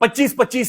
25-25,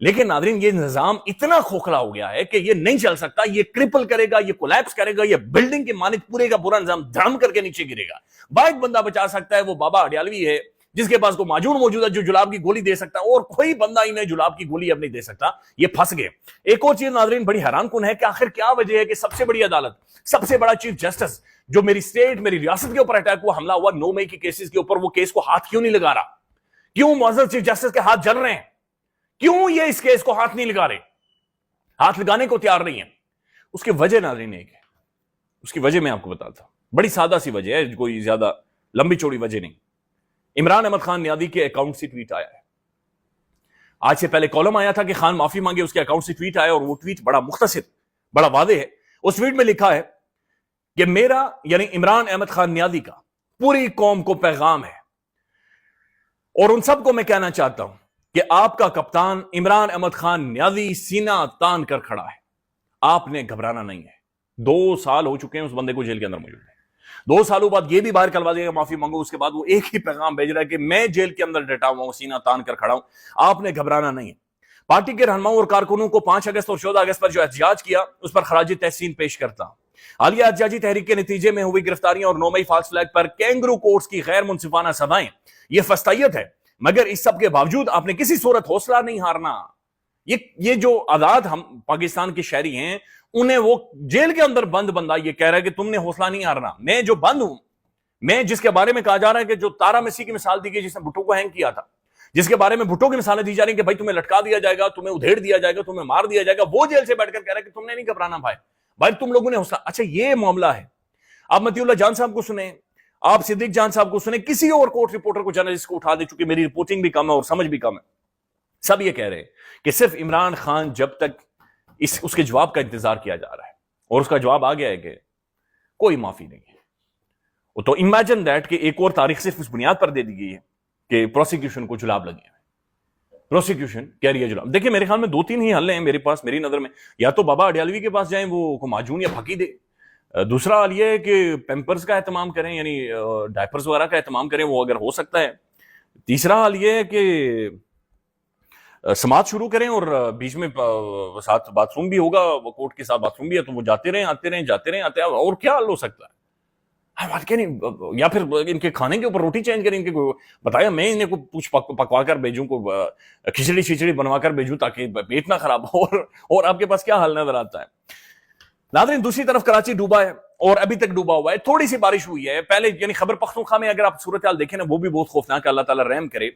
لیکن ناظرین یہ نظام اتنا کھوکھلا ہو گیا ہے کہ یہ نہیں چل سکتا, یہ کرپل کرے گا, یہ کولیپس کرے گا, یہ بلڈنگ کے مانند پورے کا پورا نظام دھڑم کر کے نیچے گرے گا. واحد بندہ بچا سکتا ہے وہ بابا اڈیالوی ہے, جس کے پاس کوئی معجون موجود ہے جو جلاب کی گولی دے سکتا ہے, اور کوئی بندہ انہیں جلاب کی گولی اب نہیں دے سکتا. یہ پھنس گئے. ایک اور چیز ناظرین بڑی حیران کن ہے کہ آخر کیا وجہ ہے کہ سب سے بڑی عدالت, سب سے بڑا چیف جسٹس جو میری اسٹیٹ, میری ریاست کے اوپر اٹیک ہوا, حملہ ہوا 9 مئی کے کیسز کے اوپر, وہ کیس کو ہاتھ کیوں نہیں لگا رہا؟ کیوں معزز چیف جسٹس کے ہاتھ جل رہے ہیں؟ کیوں یہ اس کیس کو ہاتھ نہیں لگا رہے, ہاتھ لگانے کو تیار نہیں ہے؟ اس کی وجہ ناظرین ایک ہے, اس کی وجہ میں آپ کو بتاتا ہوں. بڑی سادہ سی وجہ ہے, کوئی زیادہ لمبی چوڑی وجہ نہیں. عمران احمد خان نیادی کے اکاؤنٹ سے ٹویٹ آیا ہے. آج سے پہلے کالم آیا تھا کہ خان معافی مانگے, اس کے اکاؤنٹ سے ٹویٹ آیا, اور وہ ٹویٹ بڑا مختصر, بڑا واضح ہے. اس ٹویٹ میں لکھا ہے کہ میرا یعنی عمران احمد خان نیادی کا پوری قوم کو پیغام ہے, اور ان سب کو میں کہنا چاہتا ہوں کہ آپ کا کپتان عمران احمد خان نیادی سینہ تان کر کھڑا ہے, آپ نے گھبرانا نہیں ہے. 2 سال ہو چکے ہیں اس بندے کو جیل کے اندر موجود ہے. 2 سالوں بعد یہ بھی باہر کلوا دے گا معافی مانگو, اس کے بعد وہ ایک ہی پیغام بھیج رہا ہے کہ میں جیل کے اندر ڈٹا ہوا ہوں, سینہ تان کر کھڑا ہوں, آپ نے گھبرانا نہیں ہے. پارٹی کے رہنماؤں اور کارکنوں کو 5 اگست اور 14 اگست پر جو احتجاج کیا اس پر خراج تحسین پیش کرتا ہوں. حالیہ احتجاجی تحریک کے نتیجے میں ہوئی گرفتاریاں اور 9 مئی فالس فلیگ پر کینگرو کورٹس کی غیر منصفانہ سزائیں, یہ فسطائیت ہے. مگر اس سب کے باوجود آپ نے کسی صورت حوصلہ نہیں ہارنا. یہ جو آزاد ہم پاکستان کے شہری ہیں, انہیں وہ جیل کے اندر بند بندہ یہ کہہ رہا ہے کہ تم نے حوصلہ نہیں ہارنا. میں جو بند ہوں, میں جس کے بارے میں کہا جا رہا ہے کہ جو تارا مسی کی مثال دی گئی جس نے بھٹو کو ہینگ کیا تھا, جس کے بارے میں بھٹو کی مثالیں دی جا رہی ہیں کہ بھائی تمہیں لٹکا دیا جائے گا, تمہیں ادھیڑ دیا جائے گا, تمہیں مار دیا جائے گا, وہ جیل سے بیٹھ کر کہہ رہا ہے کہ تم نے نہیں گھبرانا بھائی تم لوگوں نے حوصلہ. اچھا یہ معاملہ ہے. آپ متی اللہ جان صاحب کو سنیں, آپ صدیق جان صاحب کو سنیں, کسی اور کورٹ رپورٹر کو, جرنلسٹ کو اٹھا دے, چونکہ میری رپورٹنگ بھی کم ہے اور سمجھ بھی کم ہے, سب یہ کہہ رہے ہیں کہ صرف عمران خان جب تک اس کے جواب کا انتظار کیا جا رہا ہے, اور اس کا جواب آ گیا ہے کہ کوئی معافی نہیں ہے. تو امیجن دیٹ کہ ایک اور تاریخ صرف اس بنیاد پر دے دی گئی ہے کہ پروسیکیوشن کو جلاب لگے ہیں. پروسیکیوشن کہہ رہی ہے جلاب. دیکھیں میرے خیال میں 2-3 ہی حل ہیں میرے پاس, میری نظر میں. یا تو بابا اڈیالوی کے پاس جائیں, وہ کو معجون یا پھکی دے. دوسرا حل یہ ہے کہ پیمپرز کا اہتمام کریں, یعنی ڈائپرز وغیرہ کا اہتمام کریں, وہ اگر ہو سکتا ہے. تیسرا حل یہ ہے کہ سماعت شروع کریں, اور بیچ میں ساتھ باتھ روم بھی ہوگا, وہ کورٹ کے ساتھ باتھ روم بھی ہے, تو وہ جاتے رہیں آتے رہیں, جاتے رہیں آتے رہیں. اور کیا حل ہو سکتا ہے؟ یا پھر ان کے کھانے کے اوپر روٹی چینج کریں, ان کے بتایا میں انہیں کو کچھ پکوا کر بھیجوں, کو کھچڑی بنوا کر بھیجوں تاکہ پیٹ نہ خراب ہو. اور آپ کے پاس کیا حل نظر آتا ہے؟ ناظرین دوسری طرف کراچی ڈوبا ہے, اور ابھی تک ڈوبا ہوا ہے. تھوڑی سی بارش ہوئی ہے پہلے, یعنی خیبر پختونخوا میں اگر آپ صورتحال دیکھیں نا, وہ بھی بہت خوفناک ہے. اللہ تعالیٰ رحم کرے.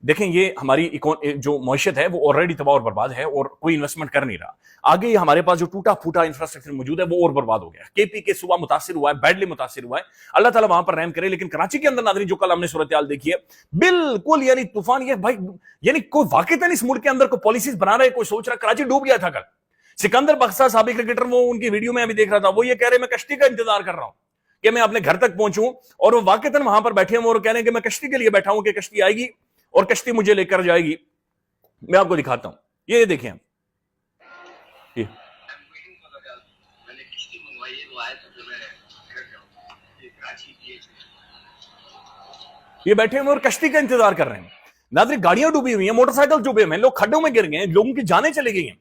دیکھیں یہ ہماری جو معیشت ہے وہ آلریڈی تباہ اور برباد ہے, اور کوئی انویسٹمنٹ کر نہیں رہا. آگے یہ ہمارے پاس جو ٹوٹا پھوٹا انفراسٹرکچر موجود ہے وہ اور برباد ہو گیا. کے پی کے صوبہ متاثر ہوا ہے, بیڈلی متاثر ہوا ہے. اللہ تعالیٰ وہاں پر رحم کرے. لیکن کراچی کے اندر ناظرین جو کل ہم نے صورتحال دیکھی ہے, بالکل یعنی طوفان. یہ بھائی یعنی کوئی واقعتاً اس ملک کے اندر کوئی پالیسیز بنا رہے, کوئی سوچ رہا. کراچی ڈوب گیا تھا کل. سکندر بخشا سابق کرکٹر, وہ ان کی ویڈیو میں ابھی دیکھ رہا تھا, وہ یہ کہہ رہے میں کشتی کا انتظار کر رہا ہوں کہ میں اپنے گھر تک پہنچوں, اور وہ واقعتاً وہاں پر بیٹھے ہیں اور کہہ رہے ہیں کہ میں کشتی کے لیے بیٹھا ہوں کہ کشتی آئے گی اور کشتی مجھے لے کر جائے گی. میں آپ کو دکھاتا ہوں, یہ دیکھیں. یہ بیٹھے ہیں اور کشتی کا انتظار کر رہے ہیں. ناظرین گاڑیاں ڈوبی ہوئی ہیں, موٹر سائیکل ڈوبے ہوئے ہیں, لوگ کھڈوں میں گر گئے ہیں, لوگوں کی جانیں چلی گئی ہیں.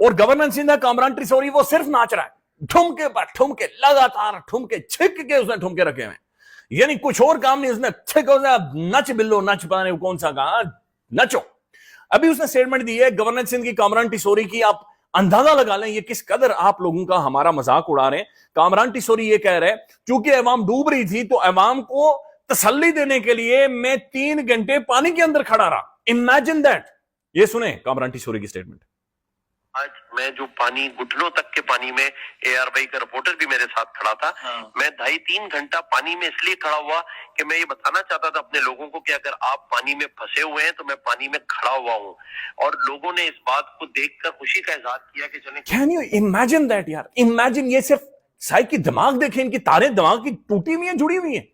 اور گورنر سندھا کامران ٹریسوری وہ صرف ناچ رہا ہے, ٹھمکے پر ٹھمکے, لگاتار ٹھمکے, چھک کے اس نے ٹھمکے رکھے ہیں. یعنی کچھ اور کام نہیں, اس نے چھک نچ بلو نچ, پانے کون سا کہا نچو. ابھی اس نے سٹیٹمنٹ دی ہے گورنر سندھ کی کامران ٹیسوری کی. آپ اندازہ لگا لیں یہ کس قدر آپ لوگوں کا ہمارا مذاق اڑا رہے ہیں. کامران ٹیسوری یہ کہہ رہے چونکہ عوام ڈوب رہی تھی تو عوام کو تسلی دینے کے لیے میں 3 گھنٹے پانی کے اندر کھڑا رہا. Imagine that. یہ سنیں کامران ٹیسوری کی سٹیٹمنٹ. آج میں جو پانی گھٹنوں تک کے پانی میں, اے آر وائی کا رپورٹر بھی میرے ساتھ کھڑا تھا, میں 2.5-3 گھنٹہ پانی میں اس لیے کھڑا ہوا کہ میں یہ بتانا چاہتا تھا اپنے لوگوں کو کہ اگر آپ پانی میں پھنسے ہوئے ہیں تو میں پانی میں کھڑا ہوا ہوں. اور لوگوں نے اس بات کو دیکھ کر خوشی کا اظہار کیا کہ چلیں. Can you imagine that یار؟ Imagine, یہ صرف سائیک کی دماغ دیکھیں, ان کی تاریں دماغ کی ٹوٹی ہوئی ہیں, جڑی ہوئی ہیں.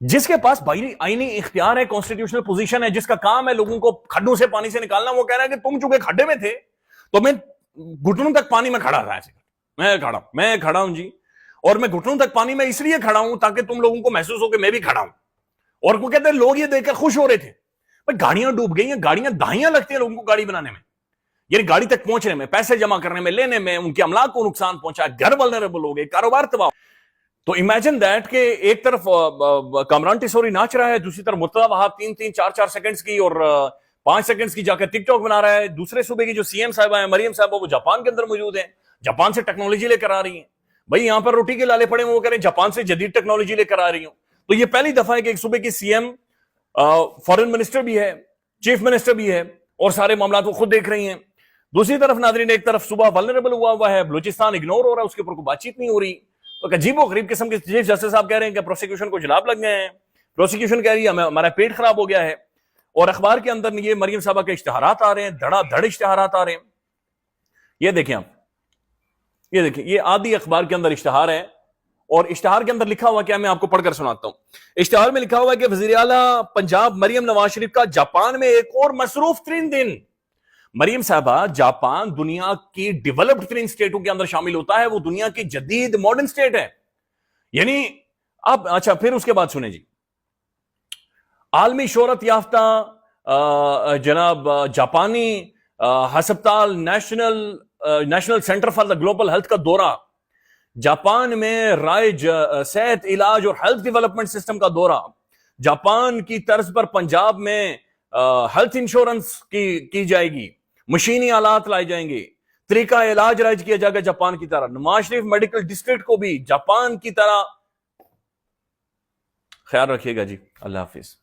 جس کے پاس آئینی اختیار ہے, کانسٹیٹیوشنل پوزیشن ہے, جس کا کام ہے لوگوں کو کھڈوں سے پانی سے نکالنا, وہ کہہ رہا ہے کہ تم چونکہ کھڈے میں تھے تو میں گھٹنوں تک پانی میں کھڑا رہا. میں کھڑا ہوں جی, اور میں گھٹنوں تک پانی میں اس لیے کھڑا ہوں تاکہ تم لوگوں کو محسوس ہو کہ میں بھی کھڑا ہوں. اور وہ کہتے ہیں لوگ یہ دیکھ کر خوش ہو رہے تھے. گاڑیاں ڈوب گئی ہیں, گاڑیاں دہائیاں لگتی ہیں لوگوں کو گاڑی بنانے میں. یعنی گاڑی تک پہنچنے میں، پیسے جمع کرنے میں، لینے میں، ان کے املاک کو نقصان پہنچا، گھر ولنریبل ہو گئے، کاروبار تباہ. تو امیجن دیٹ کہ ایک طرف کامران ٹیسوری ناچ رہا ہے، دوسری طرف مرتضی وہاب 3-3 4-4 سیکنڈز کی اور 5 سیکنڈز کی جا کر ٹک ٹاک بنا رہا ہے. دوسرے صوبے کی جو سی ایم صاحبہ ہیں مریم صاحبہ، وہ جاپان کے اندر موجود ہیں، جاپان سے ٹیکنالوجی لے کر آ رہی ہیں. بھائی یہاں پر روٹی کے لالے پڑے وہ کہہ رہے ہیں جاپان سے جدید ٹیکنالوجی لے کر آ رہی ہوں. تو یہ پہلی دفعہ ہے کہ ایک صوبے کی سی ایم فارن منسٹر بھی ہے، چیف منسٹر بھی ہے، اور سارے معاملات وہ خود دیکھ رہی ہیں. دوسری طرف ناظرین ایک طرف صوبہ ولنریبل ہوا ہے، بلوچستان اگنور ہو رہا ہے، اس کے اوپر کوئی بات چیت نہیں ہو رہی. تو عجیب و غریب قسم کے چیف جسٹس صاحب کہہ رہے ہیں کہ پروسیکیوشن کو جلاب لگ گئے ہیں، پروسیکیوشن کہہ رہی ہے ہمارا پیٹ خراب ہو گیا ہے. اور اخبار کے اندر یہ مریم صاحبہ کے اشتہارات آ رہے ہیں، دھڑا دھڑ اشتہارات آ رہے ہیں. یہ دیکھیں آپ، یہ دیکھیں، یہ آدھی اخبار کے اندر اشتہار ہے، اور اشتہار کے اندر لکھا ہوا کیا میں آپ کو پڑھ کر سناتا ہوں. اشتہار میں لکھا ہوا ہے کہ وزیر اعلیٰ پنجاب مریم نواز شریف کا جاپان میں ایک اور مصروف ترین دن. مریم صاحبہ، جاپان دنیا کی ڈیولپڈ ترین سٹیٹوں کے اندر شامل ہوتا ہے، وہ دنیا کی جدید ماڈرن سٹیٹ ہے. یعنی اب اچھا پھر اس کے بعد سنیں جی، عالمی شہرت یافتہ جناب جاپانی ہسپتال national centre for the global health کا دورہ، جاپان میں رائج صحت علاج اور ہیلتھ ڈیولپمنٹ سسٹم کا دورہ، جاپان کی طرز پر پنجاب میں ہیلتھ انشورنس کی جائے گی، مشینی آلات لائے جائیں گے، طریقہ علاج رائج کیا جائے گا جاپان کی طرح، نواز شریف میڈیکل ڈسٹرکٹ کو بھی جاپان کی طرح. خیال رکھیے گا جی، اللہ حافظ.